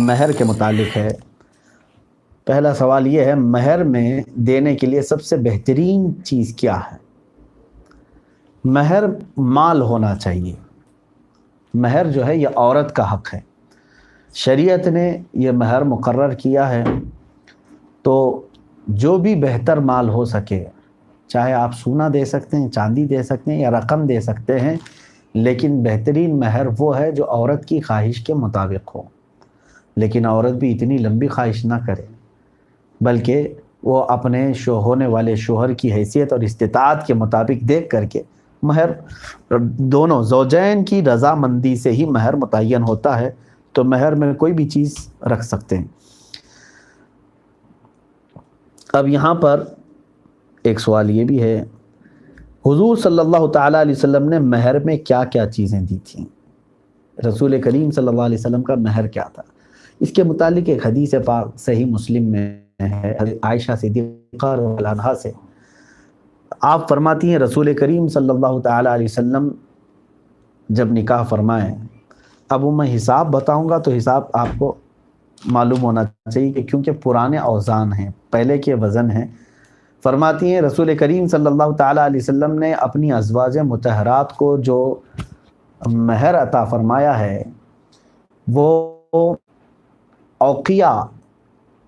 مہر کے متعلق ہے۔ پہلا سوال یہ ہے، مہر میں دینے کے لیے سب سے بہترین چیز کیا ہے؟ مہر مال ہونا چاہیے۔ مہر جو ہے یہ عورت کا حق ہے، شریعت نے یہ مہر مقرر کیا ہے، تو جو بھی بہتر مال ہو سکے، چاہے آپ سونا دے سکتے ہیں، چاندی دے سکتے ہیں یا رقم دے سکتے ہیں، لیکن بہترین مہر وہ ہے جو عورت کی خواہش کے مطابق ہو۔ لیکن عورت بھی اتنی لمبی خواہش نہ کرے، بلکہ وہ اپنے ہونے والے شوہر کی حیثیت اور استطاعت کے مطابق دیکھ کر کے مہر، دونوں زوجین کی رضامندی سے ہی مہر متعین ہوتا ہے، تو مہر میں کوئی بھی چیز رکھ سکتے ہیں۔ اب یہاں پر ایک سوال یہ بھی ہے، حضور صلی اللہ تعالیٰ علیہ وسلم نے مہر میں کیا کیا چیزیں دی تھیں؟ رسول کریم صلی اللہ علیہ وسلم کا مہر کیا تھا؟ اس کے متعلق ایک حدیث پاک صحیح مسلم میں ہے، عائشہ صدیقہ رضی اللہ عنہا سے۔ آپ فرماتی ہیں رسول کریم صلی اللہ تعالیٰ علیہ وسلم جب نکاح فرمائیں، اب وہ میں حساب بتاؤں گا تو حساب آپ کو معلوم ہونا چاہیے کہ کیونکہ پرانے اوزان ہیں، پہلے کے وزن ہیں۔ فرماتی ہیں رسول کریم صلی اللہ تعالیٰ علیہ وسلم نے اپنی ازواج مطہرات کو جو مہر عطا فرمایا ہے وہ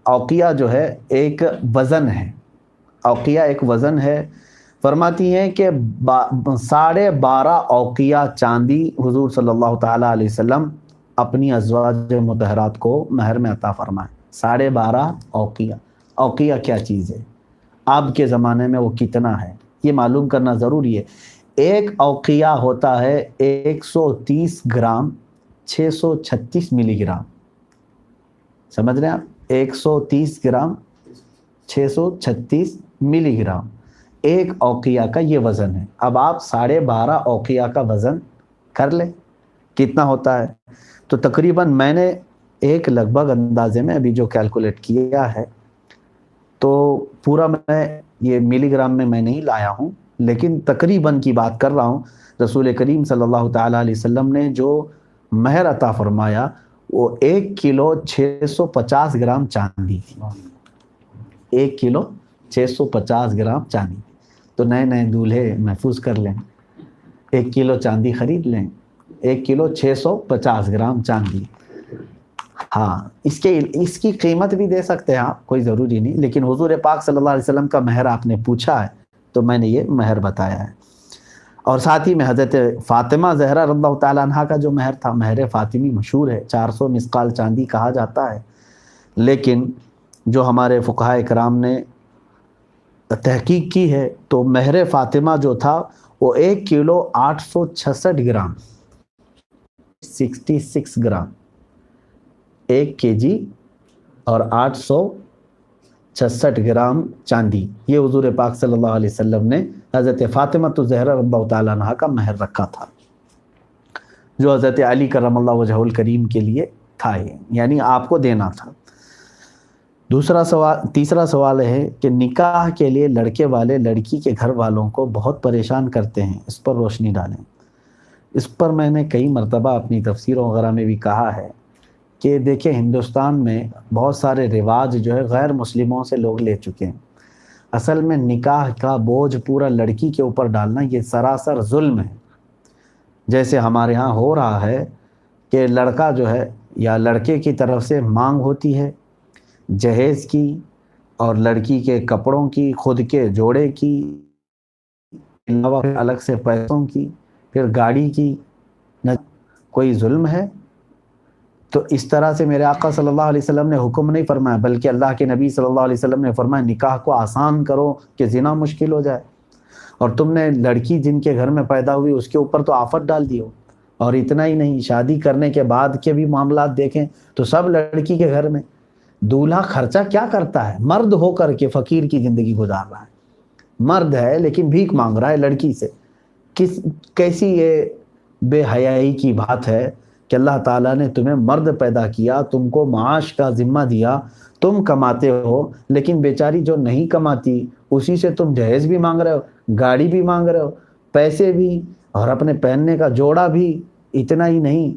اوقیہ جو ہے ایک وزن ہے، اوقیہ ایک وزن ہے۔ فرماتی ہیں کہ 12.5 اوقیہ چاندی حضور صلی اللہ تعالیٰ علیہ وسلم اپنی ازواج مطہرات کو مہر میں عطا فرمائے۔ 12.5 اوقیہ۔ اوقیہ کیا چیز ہے؟ اب کے زمانے میں وہ کتنا ہے یہ معلوم کرنا ضروری ہے۔ ایک اوقیہ ہوتا ہے 130 گرام 636 ملی گرام، سمجھ رہے ہیں آپ؟ 130 گرام 636 ملی گرام ایک اوقیہ کا یہ وزن ہے۔ اب آپ 12.5 اوقیہ کا وزن کر لیں کتنا ہوتا ہے، تو تقریباً میں نے ایک لگ بھگ اندازے میں ابھی جو کیلکولیٹ کیا ہے، تو پورا میں یہ ملی گرام میں نہیں لایا ہوں، لیکن تقریباً کی بات کر رہا ہوں۔ رسول کریم صلی اللہ تعالیٰ علیہ وسلم نے جو مہر عطا فرمایا وہ 1 کلو 650 گرام چاندی تھی۔ 1 کلو 650 گرام چاندی۔ تو نئے نئے دولہے محفوظ کر لیں، 1 کلو چاندی خرید لیں، 1 کلو 650 گرام چاندی۔ ہاں، اس کی قیمت بھی دے سکتے ہیں آپ، کوئی ضروری نہیں، لیکن حضور پاک صلی اللہ علیہ وسلم کا مہر آپ نے پوچھا ہے تو میں نے یہ مہر بتایا ہے۔ اور ساتھ ہی میں حضرت فاطمہ زہرا رضی اللہ تعالیٰ عنہ کا جو مہر تھا، مہر فاطمی مشہور ہے، 400 مسقال چاندی کہا جاتا ہے، لیکن جو ہمارے فقہاء کرام نے تحقیق کی ہے تو مہر فاطمہ جو تھا وہ 1 کلو 866 گرام 66 گرام 1 کg اور 866 گرام چاندی، یہ حضور پاک صلی اللہ علیہ وسلم نے حضرت فاطمہ زہرا رضی اللہ تعالیٰ عنہا کا مہر رکھا تھا، جو حضرت علی کرم اللہ وجہہ الکریم کے لیے تھا، یعنی آپ کو دینا تھا۔ تیسرا سوال ہے کہ نکاح کے لیے لڑکے والے لڑکی کے گھر والوں کو بہت پریشان کرتے ہیں، اس پر روشنی ڈالیں۔ اس پر میں نے کئی مرتبہ اپنی تفسیروں وغیرہ میں بھی کہا ہے کہ دیکھیں، ہندوستان میں بہت سارے رواج جو ہے غیر مسلموں سے لوگ لے چکے ہیں۔ اصل میں نکاح کا بوجھ پورا لڑکی کے اوپر ڈالنا یہ سراسر ظلم ہے۔ جیسے ہمارے ہاں ہو رہا ہے کہ لڑکا جو ہے یا لڑکے کی طرف سے مانگ ہوتی ہے جہیز کی، اور لڑکی کے کپڑوں کی، خود کے جوڑے کی، علاوہ الگ سے پیسوں کی، پھر گاڑی کی۔ کوئی ظلم ہے؟ تو اس طرح سے میرے آقا صلی اللہ علیہ وسلم نے حکم نہیں فرمایا، بلکہ اللہ کے نبی صلی اللہ علیہ وسلم نے فرمایا نکاح کو آسان کرو کہ زنا مشکل ہو جائے۔ اور تم نے لڑکی جن کے گھر میں پیدا ہوئی اس کے اوپر تو آفت ڈال دی ہو۔ اور اتنا ہی نہیں، شادی کرنے کے بعد کے بھی معاملات دیکھیں تو سب لڑکی کے گھر میں دولہا خرچہ کیا کرتا ہے؟ مرد ہو کر کے فقیر کی زندگی گزار رہا ہے، مرد ہے لیکن بھیک مانگ رہا ہے لڑکی سے۔ کیسی یہ بے حیائی کی بات ہے کہ اللہ تعالیٰ نے تمہیں مرد پیدا کیا، تم کو معاش کا ذمہ دیا، تم کماتے ہو، لیکن بیچاری جو نہیں کماتی اسی سے تم جہیز بھی مانگ رہے ہو، گاڑی بھی مانگ رہے ہو، پیسے بھی، اور اپنے پہننے کا جوڑا بھی۔ اتنا ہی نہیں،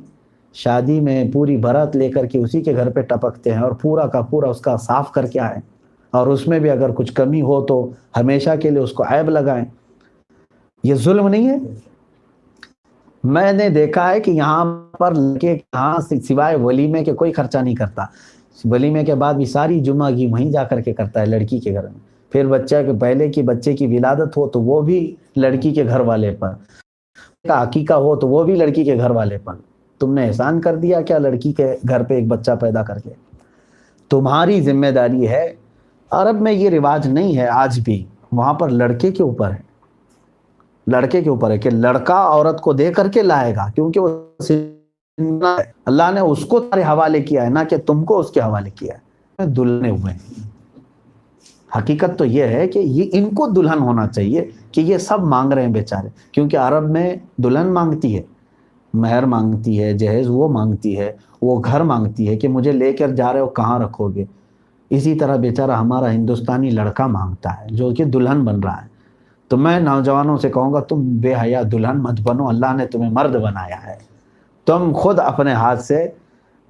شادی میں پوری بارات لے کر کے اسی کے گھر پہ ٹپکتے ہیں اور پورا کا پورا اس کا صاف کر کے آئیں، اور اس میں بھی اگر کچھ کمی ہو تو ہمیشہ کے لیے اس کو عیب لگائیں۔ یہ ظلم نہیں ہے؟ میں نے دیکھا ہے کہ یہاں پر لڑکے یہاں سوائے ولیمے کے کوئی خرچہ نہیں کرتا، ولیمے کے بعد بھی ساری جمعہ کی وہیں جا کر کے کرتا ہے لڑکی کے گھر میں، پھر بچہ کے پہلے کی بچے کی ولادت ہو تو وہ بھی لڑکی کے گھر والے پر، کا عقیقہ ہو تو وہ بھی لڑکی کے گھر والے پر۔ تم نے احسان کر دیا کیا لڑکی کے گھر پہ ایک بچہ پیدا کر کے؟ تمہاری ذمہ داری ہے۔ عرب میں یہ رواج نہیں ہے آج بھی، وہاں پر لڑکے کے اوپر ہے، لڑکے کے اوپر ہے کہ لڑکا عورت کو دے کر کے لائے گا، کیونکہ وہ اللہ نے اس کو تمہارے حوالے کیا ہے، نہ کہ تم کو اس کے حوالے کیا ہے۔ دلہنے ہوئے ہیں، حقیقت تو یہ ہے کہ یہ ان کو دلہن ہونا چاہیے کہ یہ سب مانگ رہے ہیں بیچارے، کیونکہ عرب میں دلہن مانگتی ہے، مہر مانگتی ہے، جہیز وہ مانگتی ہے، وہ گھر مانگتی ہے کہ مجھے لے کر جا رہے ہو کہاں رکھو گے۔ اسی طرح بیچارہ ہمارا ہندوستانی لڑکا مانگتا ہے جو کہ دلہن بن رہا ہے۔ تو میں نوجوانوں سے کہوں گا تم بے حیا دلہن مت بنو، اللہ نے تمہیں مرد بنایا ہے، تم خود اپنے ہاتھ سے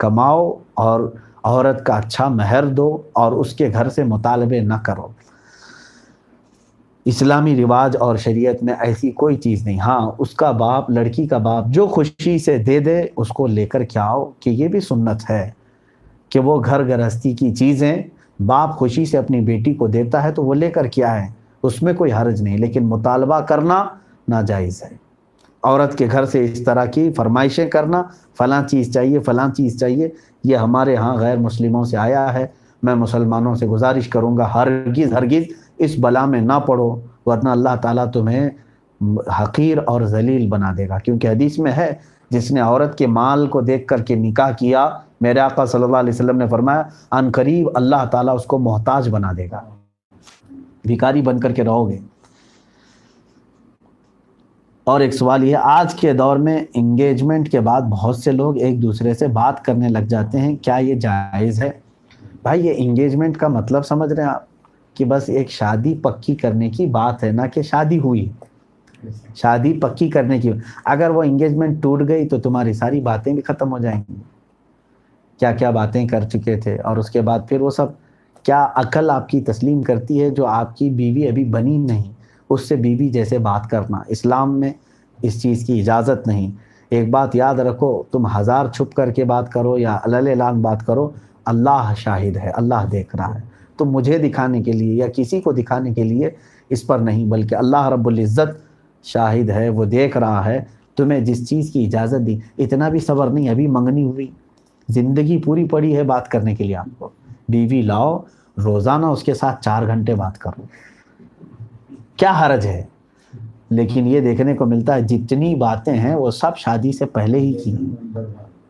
کماؤ اور عورت کا اچھا مہر دو اور اس کے گھر سے مطالبے نہ کرو۔ اسلامی رواج اور شریعت میں ایسی کوئی چیز نہیں۔ ہاں اس کا باپ، لڑکی کا باپ جو خوشی سے دے دے اس کو لے کر کے آؤ، کہ یہ بھی سنت ہے کہ وہ گھر گرہستی کی چیزیں باپ خوشی سے اپنی بیٹی کو دیتا ہے تو وہ لے کر کے آئے، اس میں کوئی حرج نہیں، لیکن مطالبہ کرنا ناجائز ہے۔ عورت کے گھر سے اس طرح کی فرمائشیں کرنا، فلاں چیز چاہیے فلاں چیز چاہیے، یہ ہمارے ہاں غیر مسلموں سے آیا ہے۔ میں مسلمانوں سے گزارش کروں گا ہرگز ہرگز اس بلا میں نہ پڑو، ورنہ اللہ تعالیٰ تمہیں حقیر اور ذلیل بنا دے گا، کیونکہ حدیث میں ہے جس نے عورت کے مال کو دیکھ کر کے نکاح کیا، میرے آقا صلی اللہ علیہ وسلم نے فرمایا ان قریب اللہ تعالیٰ اس کو محتاج بنا دے گا، بھکاری بن کر کے رہو گے۔ اور ایک سوال یہ، آج کے دور میں انگیجمنٹ کے بعد بہت سے لوگ ایک دوسرے سے بات کرنے لگ جاتے ہیں، کیا یہ جائز ہے؟ بھائی یہ انگیجمنٹ کا مطلب سمجھ رہے ہیں آپ کہ بس ایک شادی پکی کرنے کی بات ہے، نہ کہ شادی ہوئی، شادی پکی کرنے کی۔ اگر وہ انگیجمنٹ ٹوٹ گئی تو تمہاری ساری باتیں بھی ختم ہو جائیں گی، کیا کیا باتیں کر چکے تھے، اور اس کے بعد پھر وہ سب کیا عقل آپ کی تسلیم کرتی ہے جو آپ کی بیوی ابھی بنی نہیں، اس سے بیوی جیسے بات کرنا، اسلام میں اس چیز کی اجازت نہیں۔ ایک بات یاد رکھو، تم ہزار چھپ کر کے بات کرو یا علل اعلان بات کرو، اللہ شاہد ہے، اللہ دیکھ رہا ہے۔ تو مجھے دکھانے کے لیے یا کسی کو دکھانے کے لیے اس پر نہیں، بلکہ اللہ رب العزت شاہد ہے، وہ دیکھ رہا ہے تمہیں جس چیز کی اجازت دی۔ اتنا بھی صبر نہیں، ابھی منگنی ہوئی، زندگی پوری پڑی ہے بات کرنے کے لیے آپ کو۔ بیوی لاؤ، روزانہ اس کے ساتھ 4 گھنٹے بات کرو، کیا حرج ہے؟ لیکن یہ دیکھنے کو ملتا ہے جتنی باتیں ہیں وہ سب شادی سے پہلے ہی کی،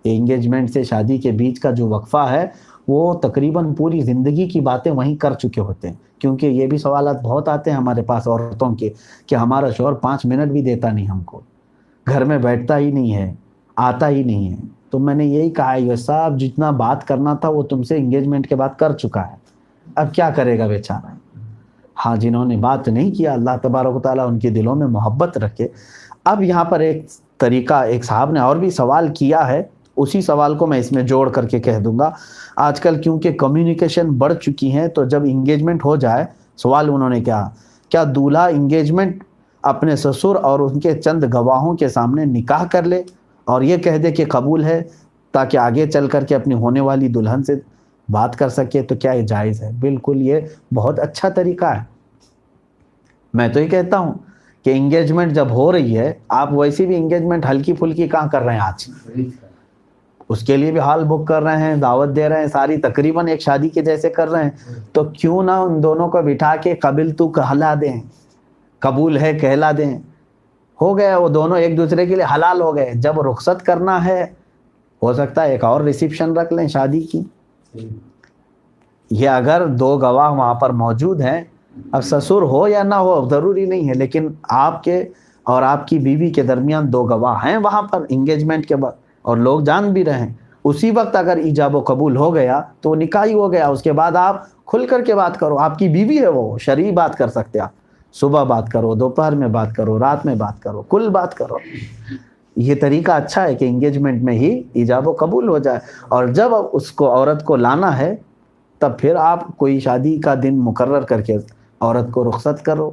انگیجمنٹ سے شادی کے بیچ کا جو وقفہ ہے وہ تقریباً پوری زندگی کی باتیں وہیں کر چکے ہوتے ہیں۔ کیونکہ یہ بھی سوالات بہت آتے ہیں ہمارے پاس عورتوں کے کہ ہمارا شوہر 5 منٹ بھی دیتا نہیں ہم کو، گھر میں بیٹھتا ہی نہیں ہے، آتا ہی نہیں ہے۔ تو میں نے یہی کہا یہ صاحب جتنا بات کرنا تھا وہ تم سے انگیجمنٹ کے بعد کر چکا ہے، اب کیا کرے گا بیچارہ۔ ہاں جنہوں نے بات نہیں کیا اللہ تبارک و تعالیٰ ان کے دلوں میں محبت رکھے۔ اب یہاں پر ایک طریقہ، ایک صاحب نے اور بھی سوال کیا ہے، اسی سوال کو میں اس میں جوڑ کر کے کہہ دوں گا۔ آج کل کیونکہ کمیونیکیشن بڑھ چکی ہیں تو جب انگیجمنٹ ہو جائے، سوال انہوں نے کیا دولہا انگیجمنٹ اپنے سسر اور ان کے چند گواہوں کے سامنے نکاح کر لے اور یہ کہہ دے کہ قبول ہے، تاکہ آگے چل کر کے اپنی ہونے والی دلہن سے بات کر سکے، تو کیا یہ جائز ہے؟ بالکل یہ بہت اچھا طریقہ ہے۔ میں تو یہ کہتا ہوں کہ انگیجمنٹ جب ہو رہی ہے، آپ ویسی بھی انگیجمنٹ ہلکی پھلکی کہاں کر رہے ہیں آج، اس کے لیے بھی ہال بک کر رہے ہیں، دعوت دے رہے ہیں، ساری تقریباً ایک شادی کے جیسے کر رہے ہیں۔ تو کیوں نہ ان دونوں کو بٹھا کے قبل تو کہلا دیں، قبول ہے کہلا دیں، ہو گیا، وہ دونوں ایک دوسرے کے لیے حلال ہو گئے۔ جب رخصت کرنا ہے ہو سکتا ہے ایک اور ریسیپشن رکھ لیں شادی کی۔ یہ اگر 2 گواہ وہاں پر موجود ہیں، اب سسر ہو یا نہ ہو ضروری نہیں ہے، لیکن آپ کے اور آپ کی بیوی کے درمیان 2 گواہ ہیں وہاں پر انگیجمنٹ کے بعد، اور لوگ جان بھی رہے ہیں، اسی وقت اگر ایجاب و قبول ہو گیا تو وہ نکاح ہی ہو گیا۔ اس کے بعد آپ کھل کر کے بات کرو، آپ کی بیوی ہے وہ شرعی بات کر سکتے آپ، صبح بات کرو، دوپہر میں بات کرو، رات میں بات کرو، کل بات کرو۔ یہ طریقہ اچھا ہے کہ انگیجمنٹ میں ہی ایجاب و قبول ہو جائے، اور جب اس کو عورت کو لانا ہے تب پھر آپ کوئی شادی کا دن مقرر کر کے عورت کو رخصت کرو۔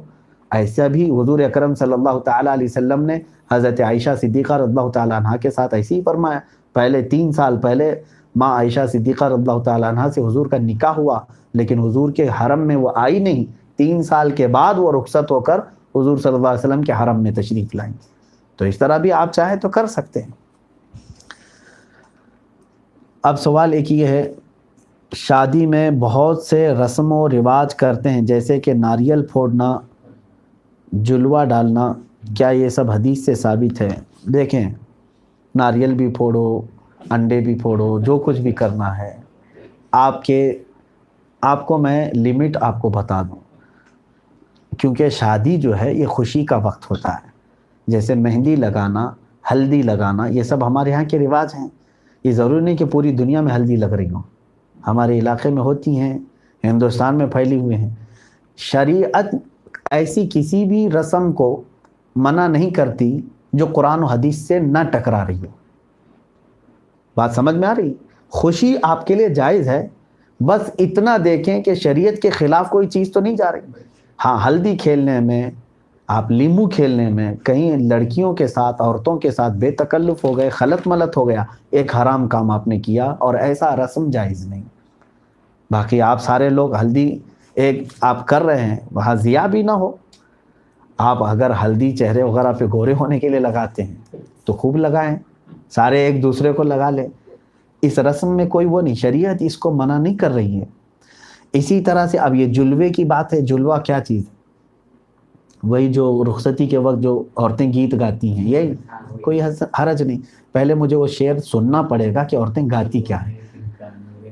ایسا بھی حضور اکرم صلی اللہ تعالیٰ علیہ وسلم نے حضرت عائشہ صدیقہ رضی اللہ تعالیٰ عنہ کے ساتھ ایسے ہی فرمایا۔ پہلے 3 سال پہلے ماں عائشہ صدیقہ رضی اللہ تعالیٰ عنہ سے حضور کا نکاح ہوا، لیکن حضور کے حرم میں وہ آئی نہیں، 3 سال کے بعد وہ رخصت ہو کر حضور صلی اللہ علیہ وسلم کے حرم میں تشریف لائیں۔ تو اس طرح بھی آپ چاہیں تو کر سکتے ہیں۔ اب سوال ایک یہ ہے، شادی میں بہت سے رسم و رواج کرتے ہیں، جیسے کہ ناریل پھوڑنا، جلوہ ڈالنا، کیا یہ سب حدیث سے ثابت ہے؟ دیکھیں، ناریل بھی پھوڑو، انڈے بھی پھوڑو، جو کچھ بھی کرنا ہے آپ کو میں لمٹ آپ کو بتا دوں، کیونکہ شادی جو ہے یہ خوشی کا وقت ہوتا ہے۔ جیسے مہندی لگانا، ہلدی لگانا، یہ سب ہمارے یہاں کے رواج ہیں۔ یہ ضروری نہیں کہ پوری دنیا میں ہلدی لگ رہی ہوں، ہمارے علاقے میں ہوتی ہیں، ہندوستان میں پھیلی ہوئے ہیں۔ شریعت ایسی کسی بھی رسم کو منع نہیں کرتی جو قرآن و حدیث سے نہ ٹکرا رہی ہو۔ بات سمجھ میں آ رہی؟ خوشی آپ کے لیے جائز ہے، بس اتنا دیکھیں کہ شریعت کے خلاف کوئی چیز تو نہیں جا رہی۔ ہاں، ہلدی کھیلنے میں، آپ لیمو کھیلنے میں، کہیں لڑکیوں کے ساتھ، عورتوں کے ساتھ بے تکلف ہو گئے، خلط ملط ہو گیا، ایک حرام کام آپ نے کیا، اور ایسا رسم جائز نہیں۔ باقی آپ سارے لوگ ہلدی ایک آپ کر رہے ہیں، وہاں ضیاء بھی نہ ہو۔ آپ اگر ہلدی چہرے وغیرہ پہ گورے ہونے کے لیے لگاتے ہیں تو خوب لگائیں، سارے ایک دوسرے کو لگا لیں، اس رسم میں کوئی وہ نہیں، شریعت اس کو منع نہیں کر رہی ہے۔ اسی طرح سے اب یہ جلوے کی بات ہے، جلوہ کیا چیز؟ وہی جو رخصتی کے وقت جو عورتیں گیت گاتی ہیں، یہی کوئی حرج نہیں۔ پہلے مجھے وہ شعر سننا پڑے گا کہ عورتیں گاتی کیا ہیں،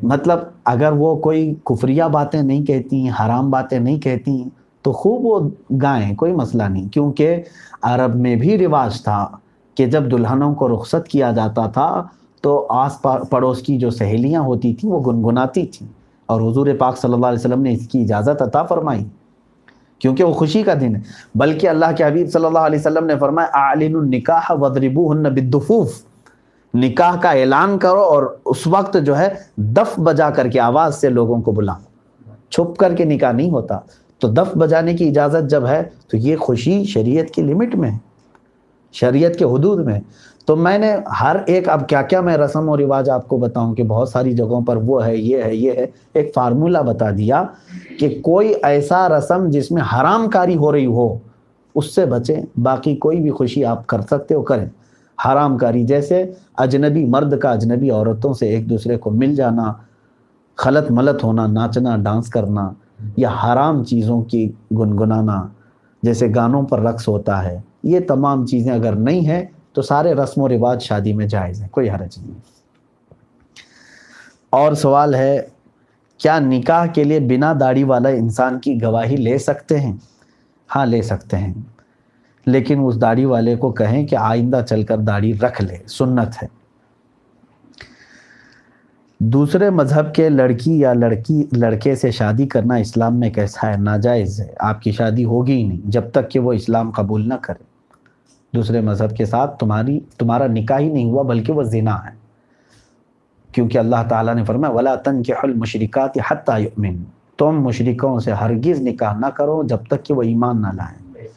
مطلب اگر وہ کوئی کفریہ باتیں نہیں کہتی ہیں، حرام باتیں نہیں کہتی ہیں تو خوب وہ گائیں، کوئی مسئلہ نہیں، کیونکہ عرب میں بھی رواج تھا کہ جب دلہنوں کو رخصت کیا جاتا تھا تو آس پڑوس کی جو سہیلیاں ہوتی تھیں وہ گنگناتی تھیں، اور حضور پاک صلی اللہ علیہ وسلم نے اس کی اجازت عطا فرمائی، کیونکہ وہ خوشی کا دن ہے۔ بلکہ اللہ کے حبیب صلی اللہ علیہ وسلم نے فرمایا اعلنوا النکاح واضربوهن بالدفوف، نکاح کا اعلان کرو اور اس وقت جو ہے دف بجا کر کے آواز سے لوگوں کو بلاؤ، چھپ کر کے نکاح نہیں ہوتا۔ تو دف بجانے کی اجازت جب ہے تو یہ خوشی شریعت کی لمٹ میں ہے، شریعت کے حدود میں۔ تو میں نے ہر ایک، اب کیا کیا میں رسم و رواج آپ کو بتاؤں کہ بہت ساری جگہوں پر وہ ہے، یہ ہے، یہ ہے، ایک فارمولہ بتا دیا کہ کوئی ایسا رسم جس میں حرام کاری ہو رہی ہو اس سے بچیں، باقی کوئی بھی خوشی آپ کر سکتے ہو کریں۔ حرام کاری جیسے اجنبی مرد کا اجنبی عورتوں سے ایک دوسرے کو مل جانا، خلط ملط ہونا، ناچنا، ڈانس کرنا، یا حرام چیزوں کی گنگنانا، جیسے گانوں پر رقص ہوتا ہے، یہ تمام چیزیں اگر نہیں ہیں تو سارے رسم و رواج شادی میں جائز ہیں، کوئی حرج نہیں۔ اور سوال ہے، کیا نکاح کے لیے بنا داڑھی والا انسان کی گواہی لے سکتے ہیں؟ ہاں لے سکتے ہیں، لیکن اس داڑھی والے کو کہیں کہ آئندہ چل کر داڑھی رکھ لے، سنت ہے۔ دوسرے مذہب کے لڑکی یا لڑکے سے شادی کرنا اسلام میں کیسا ہے؟ ناجائز ہے، آپ کی شادی ہوگی ہی نہیں جب تک کہ وہ اسلام قبول نہ کرے۔ دوسرے مذہب کے ساتھ تمہارا نکاح ہی نہیں ہوا، بلکہ وہ زنا ہے، کیونکہ اللہ تعالیٰ نے فرمایا وَلَا تَنْكِحُوا الْمُشْرِكَاتِ حَتَّى يُؤْمِنْ، تم مشرکوں سے ہرگز نکاح نہ کرو جب تک کہ وہ ایمان نہ لائیں۔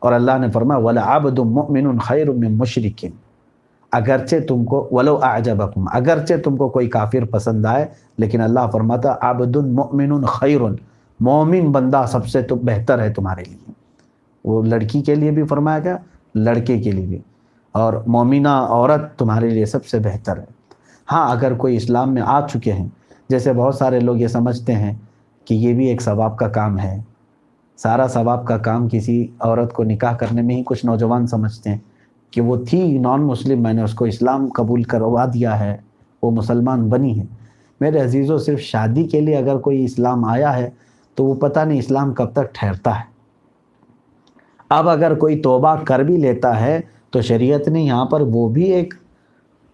اور اللہ نے فرمایا وَلَعَبْدٌ مُؤْمِنٌ خَيْرٌ مِّن مُشْرِكٍ، اگرچہ تم کو وَلَوْ أَعْجَبَكُمْ، اگرچہ تم کو کوئی کافر پسند آئے، لیکن اللہ فرماتا عَبْدٌ مُؤْمِنٌ خَيْرٌ، مومن بندہ سب سے تو بہتر ہے تمہارے لیے۔ وہ لڑکی کے لیے بھی فرمایا گیا، لڑکے کے لیے بھی، اور مومنہ عورت تمہارے لیے سب سے بہتر ہے۔ ہاں اگر کوئی اسلام میں آ چکے ہیں، جیسے بہت سارے لوگ یہ سمجھتے ہیں کہ یہ بھی ایک ثواب کا کام ہے، سارا ثواب کا کام کسی عورت کو نکاح کرنے میں ہی کچھ نوجوان سمجھتے ہیں کہ وہ تھی نان مسلم، میں نے اس کو اسلام قبول کروا دیا ہے، وہ مسلمان بنی ہے۔ میرے عزیزوں، صرف شادی کے لیے اگر کوئی اسلام آیا ہے تو وہ پتہ نہیں اسلام کب تک ٹھہرتا ہے۔ اب اگر کوئی توبہ کر بھی لیتا ہے تو شریعت نے یہاں پر وہ بھی ایک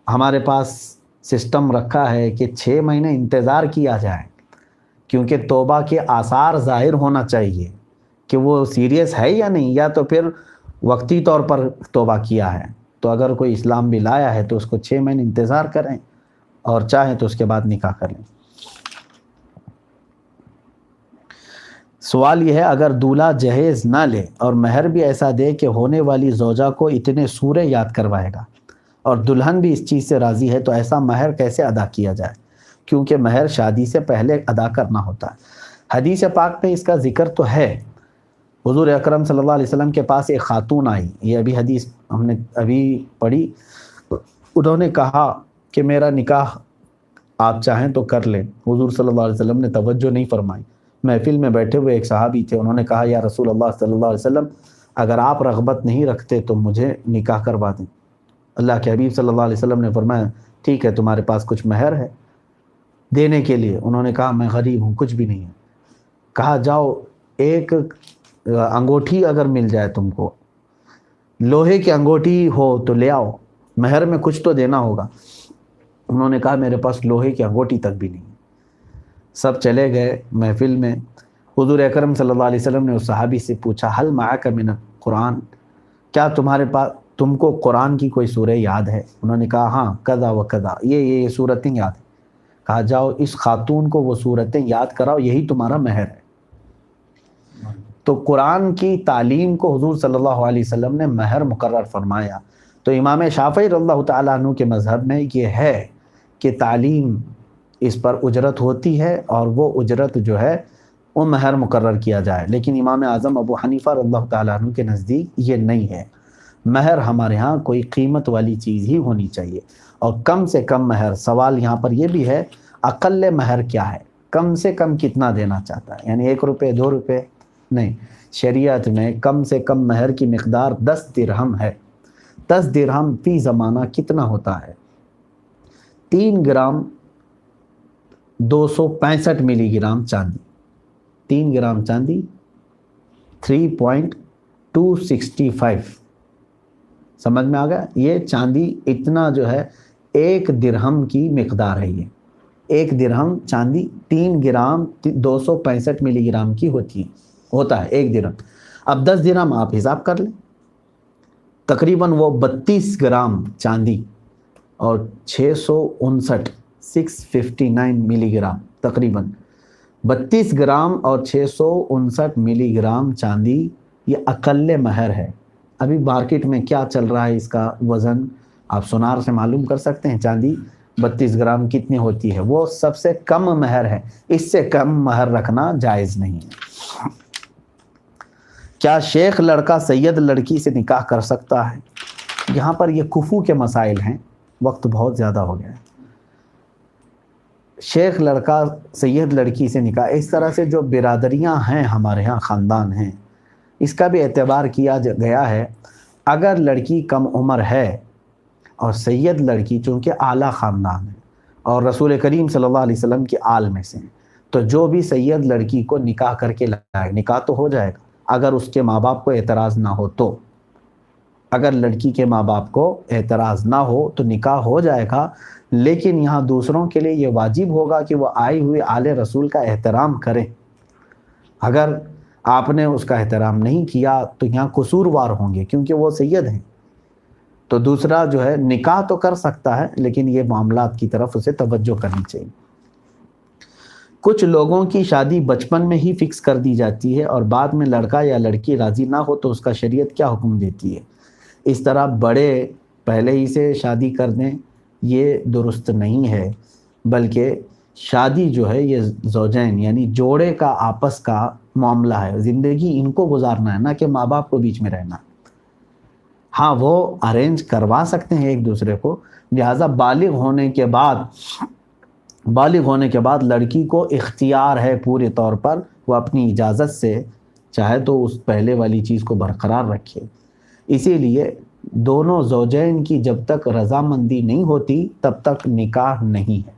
ہمارے پاس سسٹم رکھا ہے کہ 6 مہینے انتظار کیا جائے، کیونکہ توبہ کے آثار ظاہر ہونا چاہیے کہ وہ سیریس ہے یا نہیں، یا تو پھر وقتی طور پر توبہ کیا ہے۔ تو اگر کوئی اسلام بھی لایا ہے تو اس کو 6 مہینے انتظار کریں اور چاہیں تو اس کے بعد نکاح کر لیں۔ سوال یہ ہے اگر دولہا جہیز نہ لے اور مہر بھی ایسا دے کہ ہونے والی زوجہ کو اتنے سورے یاد کروائے گا اور دلہن بھی اس چیز سے راضی ہے، تو ایسا مہر کیسے ادا کیا جائے؟ کیونکہ مہر شادی سے پہلے ادا کرنا ہوتا ہے۔ حدیث پاک میں اس کا ذکر تو ہے۔ حضور اکرم صلی اللہ علیہ وسلم کے پاس ایک خاتون آئی، یہ ابھی حدیث ہم نے ابھی پڑھی، انہوں نے کہا کہ میرا نکاح آپ چاہیں تو کر لیں۔ حضور صلی اللہ علیہ وسلم نے توجہ نہیں فرمائی۔ محفل میں بیٹھے ہوئے ایک صحابی تھے، انہوں نے کہا یا رسول اللہ صلی اللہ علیہ وسلم اگر آپ رغبت نہیں رکھتے تو مجھے نکاح کروا دیں۔ اللہ کے حبیب صلی اللہ علیہ وسلم نے فرمایا ٹھیک ہے، تمہارے پاس کچھ مہر ہے دینے کے لیے؟ انہوں نے کہا میں غریب ہوں، کچھ بھی نہیں ہے۔ کہا جاؤ ایک انگوٹھی اگر مل جائے تم کو، لوہے کی انگوٹھی ہو تو لے آؤ، مہر میں کچھ تو دینا ہوگا۔ انہوں نے کہا میرے پاس لوہے کی انگوٹھی تک بھی نہیں۔ سب چلے گئے محفل میں۔ حضور اکرم صلی اللہ علیہ وسلم نے اس صحابی سے پوچھا حل معک من القرآن، کیا تمہارے پاس تم کو قرآن کی کوئی سورہ یاد ہے؟ انہوں نے کہا ہاں کذا و کذا، یہ سورتیں یاد ہیں۔ کہا جاؤ اس خاتون کو وہ سورتیں یاد کراؤ، یہی تمہارا مہر ہے۔ تو قرآن کی تعلیم کو حضور صلی اللہ علیہ وسلم نے مہر مقرر فرمایا۔ تو امام شافعی رضی اللہ تعالیٰ عنہ کے مذہب میں یہ ہے کہ تعلیم اس پر اجرت ہوتی ہے اور وہ اجرت جو ہے وہ مہر مقرر کیا جائے، لیکن امام اعظم ابو حنیفہ رضی اللہ تعالیٰ عنہ کے نزدیک یہ نہیں ہے۔ مہر ہمارے ہاں کوئی قیمت والی چیز ہی ہونی چاہیے، اور کم سے کم مہر، سوال یہاں پر یہ بھی ہے اقل مہر کیا ہے، کم سے کم کتنا دینا چاہتا ہے، یعنی 1 روپے 2 روپے نہیں، شریعت میں کم سے کم مہر کی مقدار 10 درہم ہے۔ 10 درہم فی زمانہ کتنا ہوتا ہے؟ 3 گرام 265 ملی گرام چاندی، 3 گرام چاندی 3.265، سمجھ میں آ گیا؟ یہ چاندی اتنا جو ہے 1 درہم کی مقدار ہے۔ یہ 1 درہم چاندی 3 گرام 265 ملی گرام کی ہوتا ہے 1 درہم۔ اب 10 درہم آپ حساب کر لیں، تقریباً وہ 32 گرام چاندی اور 659 ملی گرام، تقریباً 32 گرام اور 659 ملی گرام چاندی، یہ اقل مہر ہے۔ ابھی مارکیٹ میں کیا چل رہا ہے اس کا وزن آپ سونار سے معلوم کر سکتے ہیں، چاندی 32 گرام کتنی ہوتی ہے، وہ سب سے کم مہر ہے، اس سے کم مہر رکھنا جائز نہیں ہے۔ کیا شیخ لڑکا سید لڑکی سے نکاح کر سکتا ہے؟ یہاں پر یہ کفو کے مسائل ہیں، وقت بہت زیادہ ہو گیا ہے۔ شیخ لڑکا سید لڑکی سے نکاح، اس طرح سے جو برادریاں ہیں ہمارے ہاں، خاندان ہیں، اس کا بھی اعتبار کیا گیا ہے۔ اگر لڑکی کم عمر ہے اور سید لڑکی چونکہ اعلیٰ خاندان ہے اور رسول کریم صلی اللہ علیہ وسلم کی آل میں سے ہیں، تو جو بھی سید لڑکی کو نکاح کر کے لائے، نکاح تو ہو جائے گا اگر اس کے ماں باپ کو اعتراض نہ ہو تو۔ اگر لڑکی کے ماں باپ کو اعتراض نہ ہو تو نکاح ہو جائے گا، لیکن یہاں دوسروں کے لیے یہ واجب ہوگا کہ وہ آئی ہوئی آل رسول کا احترام کریں۔ اگر آپ نے اس کا احترام نہیں کیا تو یہاں قصوروار ہوں گے، کیونکہ وہ سید ہیں۔ تو دوسرا جو ہے نکاح تو کر سکتا ہے، لیکن یہ معاملات کی طرف اسے توجہ کرنی چاہیے۔ کچھ لوگوں کی شادی بچپن میں ہی فکس کر دی جاتی ہے اور بعد میں لڑکا یا لڑکی راضی نہ ہو تو اس کا شریعت کیا حکم دیتی ہے؟ اس طرح بڑے پہلے ہی سے شادی کر دیں، یہ درست نہیں ہے، بلکہ شادی جو ہے یہ زوجین یعنی جوڑے کا آپس کا معاملہ ہے، زندگی ان کو گزارنا ہے، نہ کہ ماں باپ کو بیچ میں رہنا۔ ہاں وہ ارینج کروا سکتے ہیں ایک دوسرے کو، لہٰذا بالغ ہونے کے بعد لڑکی کو اختیار ہے پورے طور پر، وہ اپنی اجازت سے چاہے تو اس پہلے والی چیز کو برقرار رکھے۔ اسی لیے دونوں زوجین کی جب تک رضامندی نہیں ہوتی تب تک نکاح نہیں ہے۔